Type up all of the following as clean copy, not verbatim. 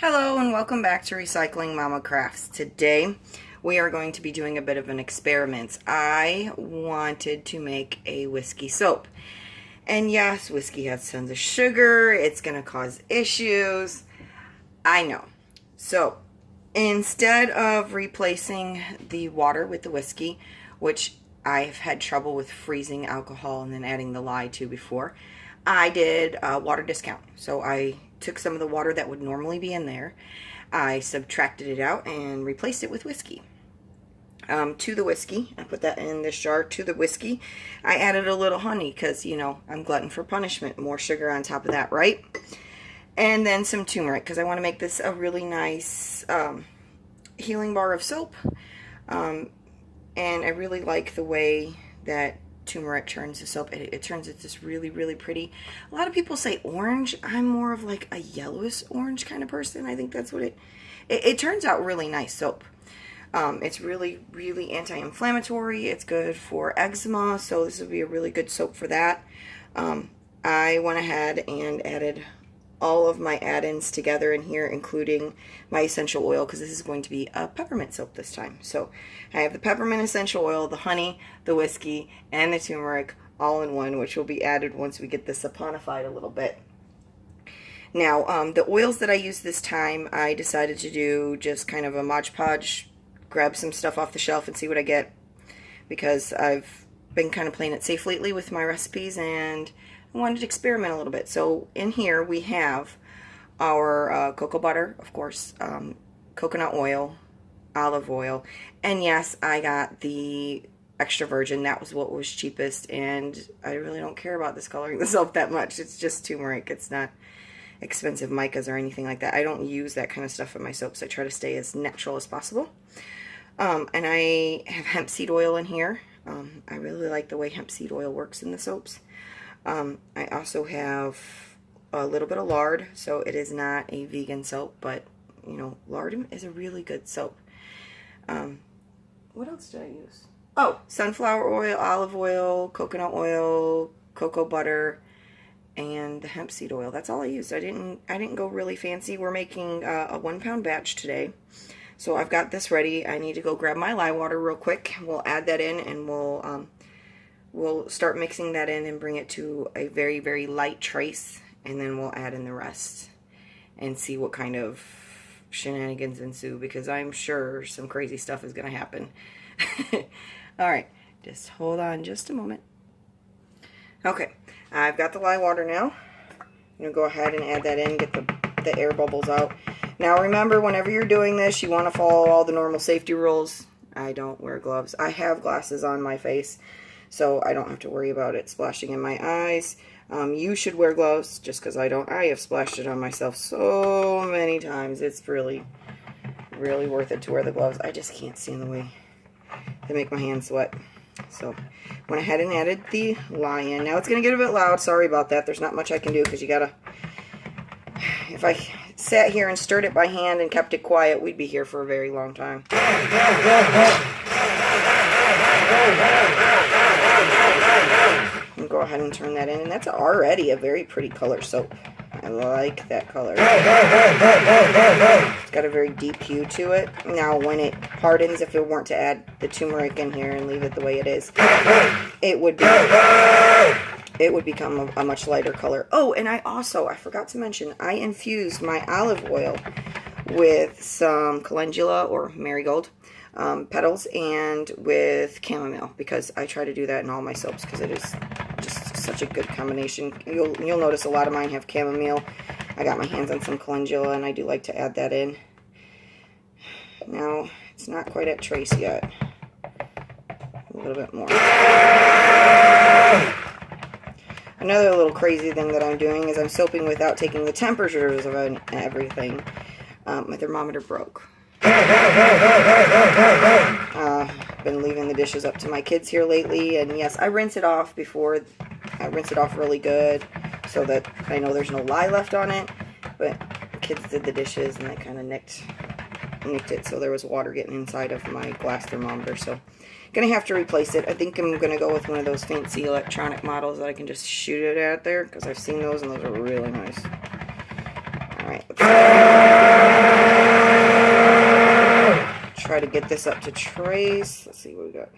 Hello and welcome back to Recycling Mama Crafts. Today we are going to be doing a bit of an experiment. I wanted to make a whiskey soap. And yes, whiskey has tons of sugar. It's going to cause issues. I know. So instead of replacing the water with the whiskey, which I've had trouble with freezing alcohol and then adding the lye to before, I did a water discount. So I took some of the water that would normally be in there, I subtracted it out and replaced it with whiskey. To the whiskey, I put that in this jar. To the whiskey, I added a little honey because, you know, I'm glutton for punishment. More sugar on top of that, right? And then some turmeric because I want to make this a really nice healing bar of soap. And I really like the way that turmeric turns the soap. It turns it this really, really pretty. A lot of people say orange. I'm more of like a yellowish orange kind of person. I think that's what it turns out really nice soap. It's really, really anti-inflammatory. It's good for eczema, so this would be a really good soap for that. I went ahead and added all of my add-ins together in here, including my essential oil, because this is going to be a peppermint soap this time. So I have the peppermint essential oil, the honey, the whiskey, and the turmeric all in one, which will be added once we get this saponified a little bit. Now, the oils that I used this time, I decided to do just kind of a Mod Podge, grab some stuff off the shelf and see what I get, because I've been kind of playing it safe lately with my recipes and I wanted to experiment a little bit. So in here we have our cocoa butter, of course, coconut oil, olive oil, and yes, I got the extra virgin. That was what was cheapest, and I really don't care about this coloring the soap that much. It's just turmeric. It's not expensive micas or anything like that. I don't use that kind of stuff in my soaps. I try to stay as natural as possible. And I have hemp seed oil in here. I really like the way hemp seed oil works in the soaps. I also have a little bit of lard, so it is not a vegan soap, but you know, lard is a really good soap. What else did I use? Oh, sunflower oil, olive oil, coconut oil, cocoa butter, and the hemp seed oil. That's all I used. I didn't go really fancy. We're making a 1 pound batch today. So I've got this ready. I need to go grab my lye water real quick. We'll add that in and we'll start mixing that in and bring it to a very, very light trace, and then we'll add in the rest and see what kind of shenanigans ensue, because I'm sure some crazy stuff is going to happen. Alright, just hold on just a moment. Okay, I've got the lye water now. I'm going to go ahead and add that in, get the air bubbles out. Now remember, whenever you're doing this, you want to follow all the normal safety rules. I don't wear gloves. I have glasses on my face, so I don't have to worry about it splashing in my eyes. You should wear gloves, just because I don't. I have splashed it on myself so many times. It's really, really worth it to wear the gloves. I just can't stand the way they make my hands sweat. So, went ahead and added the lye in. Now it's going to get a bit loud. Sorry about that. There's not much I can do, because you gotta... If I sat here and stirred it by hand and kept it quiet, we'd be here for a very long time. And go ahead and turn that in, and that's already a very pretty color soap. I like that color. It's got a very deep hue to it. Now when it hardens, if it weren't to add the turmeric in here and leave it the way it is, it would become a much lighter color. Oh, and I forgot to mention, I infused my olive oil with some calendula or marigold petals and with chamomile, because I try to do that in all my soaps because it is just such a good combination. You'll notice a lot of mine have chamomile. I got my hands on some calendula, and I do like to add that in. Now, it's not quite at trace yet. A little bit more. Another little crazy thing that I'm doing is I'm soaping without taking the temperatures of everything. My thermometer broke. Been leaving the dishes up to my kids here lately, and yes, I rinse it off before. I rinse it off really good so that I know there's no lye left on it, but kids did the dishes and they kind of nicked it, so there was water getting inside of my glass thermometer, so gonna have to replace it. I think I'm gonna go with one of those fancy electronic models that I can just shoot it out there, because I've seen those and those are really nice. Alright, let's get this up to trace. Let's see what we got.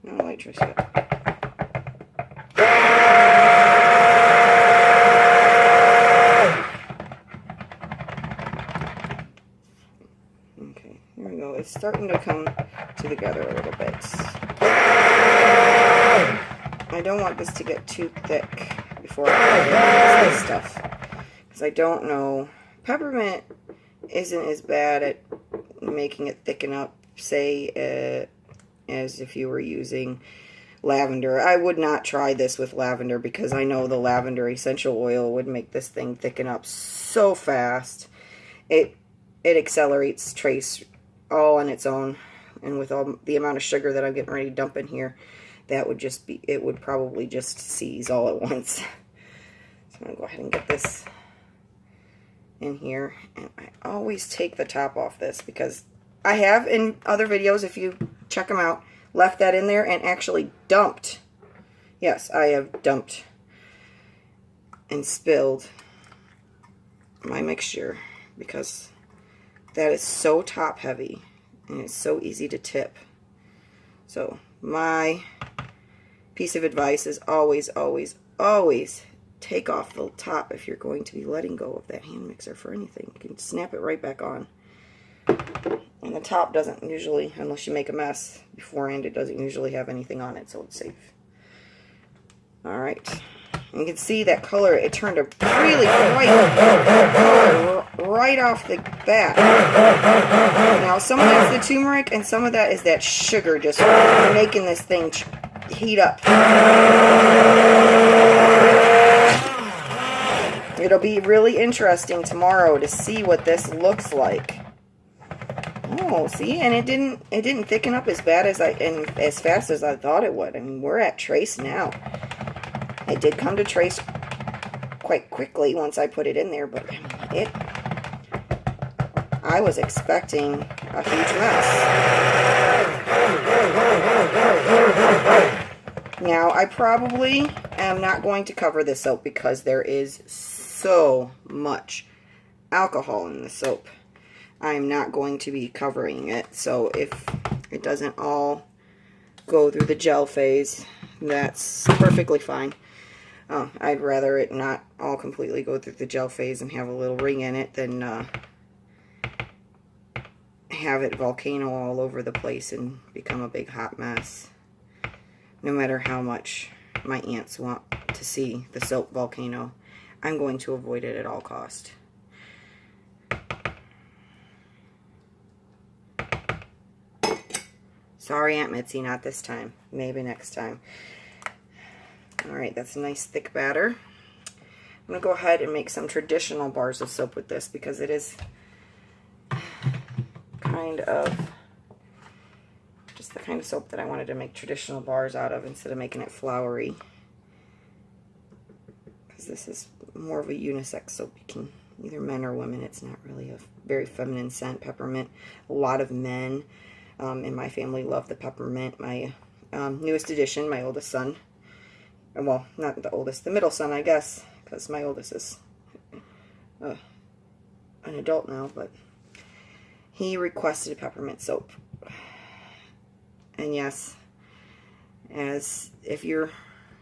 No light trace yet. Okay, here we go. It's starting to come together a little bit. I don't want this to get too thick before I put this stuff, because I don't know. Peppermint isn't as bad at making it thicken up, say, as if you were using lavender. I would not try this with lavender, because I know the lavender essential oil would make this thing thicken up so fast. It accelerates trace all on its own, and with all the amount of sugar that I'm getting ready to dump in here, that would just be, it would probably just seize all at once. So I'm going to go ahead and get this in here, and I always take the top off this, because I have in other videos, if you check them out, left that in there and actually dumped. Yes, I have dumped and spilled my mixture, because that is so top heavy and it's so easy to tip. So my piece of advice is always, always, always take off the top if you're going to be letting go of that hand mixer for anything. You can snap it right back on. And the top doesn't usually, unless you make a mess beforehand, it doesn't usually have anything on it, so it's safe. Alright. You can see that color, it turned a really bright color right off the bat. Now, some of that's the turmeric, and some of that is that sugar just making this thing heat up. It'll be really interesting tomorrow to see what this looks like. Oh, see, and it didn't thicken up as bad as as fast as I thought it would. I mean, we're at trace now. It did come to trace quite quickly once I put it in there, but I was expecting a huge mess. Now, I probably am not going to cover this soap, because there is so much alcohol in the soap. I'm not going to be covering it, so if it doesn't all go through the gel phase, that's perfectly fine. I'd rather it not all completely go through the gel phase and have a little ring in it than have it volcano all over the place and become a big hot mess. No matter how much my aunts want to see the soap volcano, I'm going to avoid it at all cost. Sorry, Aunt Mitzi, not this time. Maybe next time. Alright, that's a nice thick batter. I'm going to go ahead and make some traditional bars of soap with this, because it is kind of just the kind of soap that I wanted to make traditional bars out of instead of making it flowery. Because this is more of a unisex soap. You can, either men or women, it's not really a very feminine scent, peppermint. A lot of men in my family love the peppermint. My newest addition, my oldest son, well, not the oldest, the middle son, I guess, because my oldest is an adult now, but he requested peppermint soap. And yes, as if you're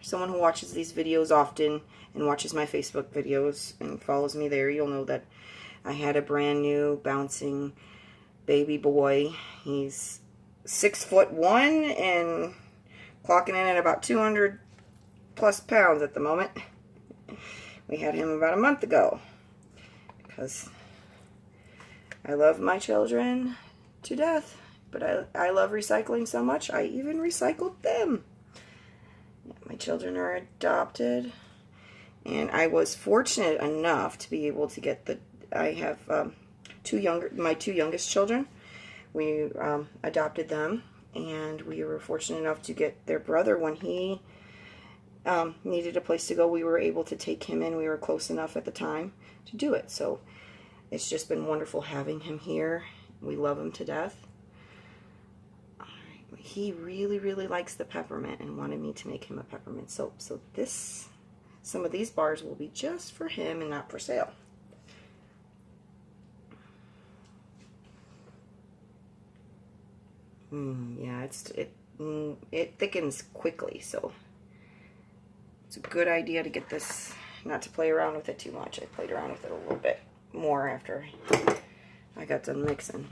someone who watches these videos often and watches my Facebook videos and follows me there, you'll know that I had a brand new bouncing baby boy. He's 6'1" and clocking in at about 200 plus pounds at the moment. We had him about a month ago, because I love my children to death, but I love recycling so much I even recycled them. My children are adopted, and I was fortunate enough to be able to get I have my two youngest children. We adopted them, and we were fortunate enough to get their brother when he needed a place to go. We were able to take him in. We were close enough at the time to do it. So it's just been wonderful having him here. We love him to death. He really, really likes the peppermint and wanted me to make him a peppermint soap. So some of these bars will be just for him and not for sale. Yeah, it thickens quickly, so it's a good idea to get this, not to play around with it too much. I played around with it a little bit more after I got done mixing.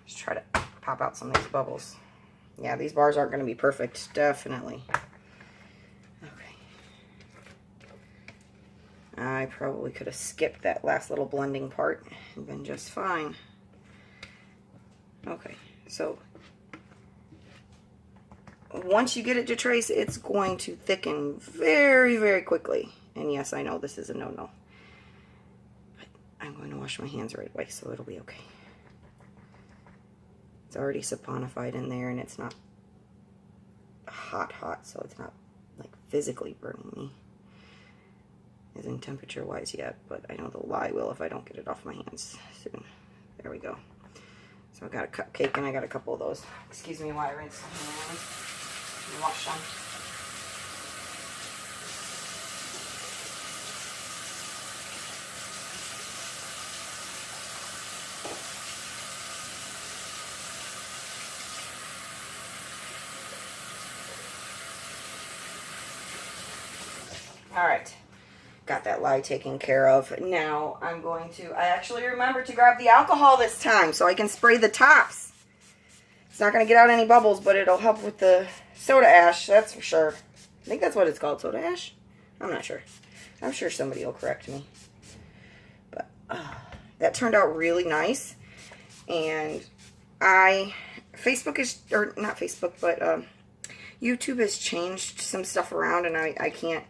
Just try to pop out some of these bubbles. Yeah, these bars aren't going to be perfect, definitely. Okay. I probably could have skipped that last little blending part and been just fine. Okay, so once you get it to trace, it's going to thicken very, very quickly. And yes, I know this is a no-no. But I'm going to wash my hands right away, so it'll be okay. It's already saponified in there, and it's not hot, so it's not like physically burning me. As in temperature-wise yet, but I know the lye will if I don't get it off my hands soon. There we go. So I got a cupcake, and I got a couple of those. Excuse me while I rinse my hands and wash them. All right, got that lye taken care of. Now I'm going to, I actually remembered to grab the alcohol this time so I can spray the tops. It's not going to get out any bubbles, but it'll help with the soda ash, that's for sure. I think that's what it's called, soda ash? I'm not sure. I'm sure somebody will correct me. But that turned out really nice. And Facebook is, or not Facebook, but YouTube has changed some stuff around, and I can't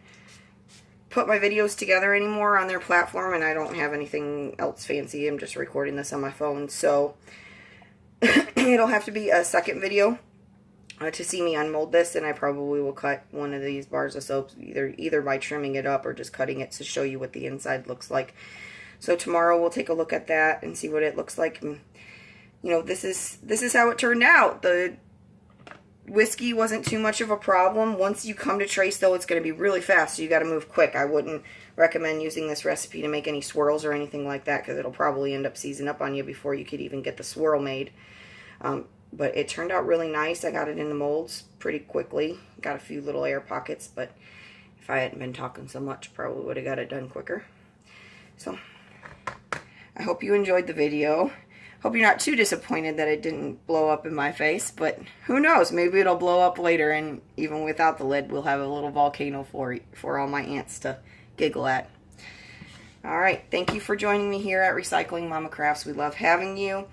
put my videos together anymore on their platform, and I don't have anything else fancy. I'm just recording this on my phone, so it'll have to be a second video to see me unmold this, and I probably will cut one of these bars of soap either by trimming it up or just cutting it to show you what the inside looks like. So tomorrow we'll take a look at that and see what it looks like. And, you know, this is how it turned out. The whiskey wasn't too much of a problem. Once you come to trace, though, it's going to be really fast, so you got to move quick. I wouldn't recommend using this recipe to make any swirls or anything like that, because it'll probably end up seizing up on you before you could even get the swirl made. But it turned out really nice. I got it in the molds pretty quickly. Got a few little air pockets, but if I hadn't been talking so much, probably would have got it done quicker. So I hope you enjoyed the video. Hope you're not too disappointed that it didn't blow up in my face, but who knows? Maybe it'll blow up later, and even without the lid, we'll have a little volcano for all my aunts to giggle at. All right, thank you for joining me here at Recycling Mama Crafts. We love having you.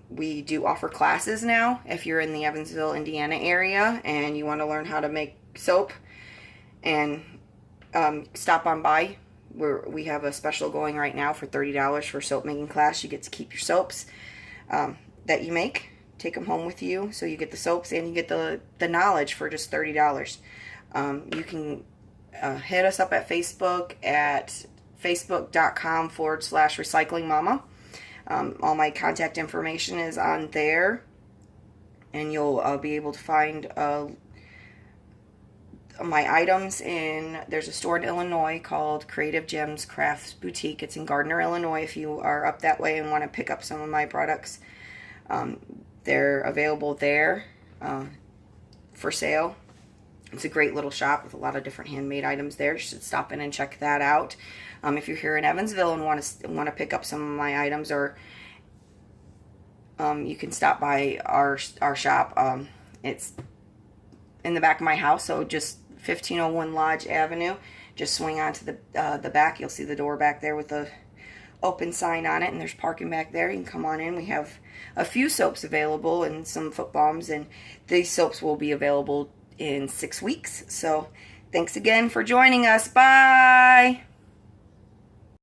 We do offer classes now. If you're in the Evansville, Indiana area and you want to learn how to make soap, and stop on by. We have a special going right now for $30 for soap making class. You get to keep your soaps that you make, take them home with you, so you get the soaps and you get the knowledge for just $30. You can hit us up at Facebook at facebook.com/recyclingmama. All my contact information is on there, and you'll be able to find my items there's a store in Illinois called Creative Gems Crafts Boutique. It's in Gardner, Illinois, if you are up that way and want to pick up some of my products. They're available there for sale. It's a great little shop with a lot of different handmade items there. You should stop in and check that out. If you're here in Evansville and want to pick up some of my items, or you can stop by our shop. It's in the back of my house, so just 1501 Lodge Avenue. Just swing onto the back. You'll see the door back there with the open sign on it, and there's parking back there. You can come on in. We have a few soaps available and some foot balms, and these soaps will be available in 6 weeks. So thanks again for joining us. Bye!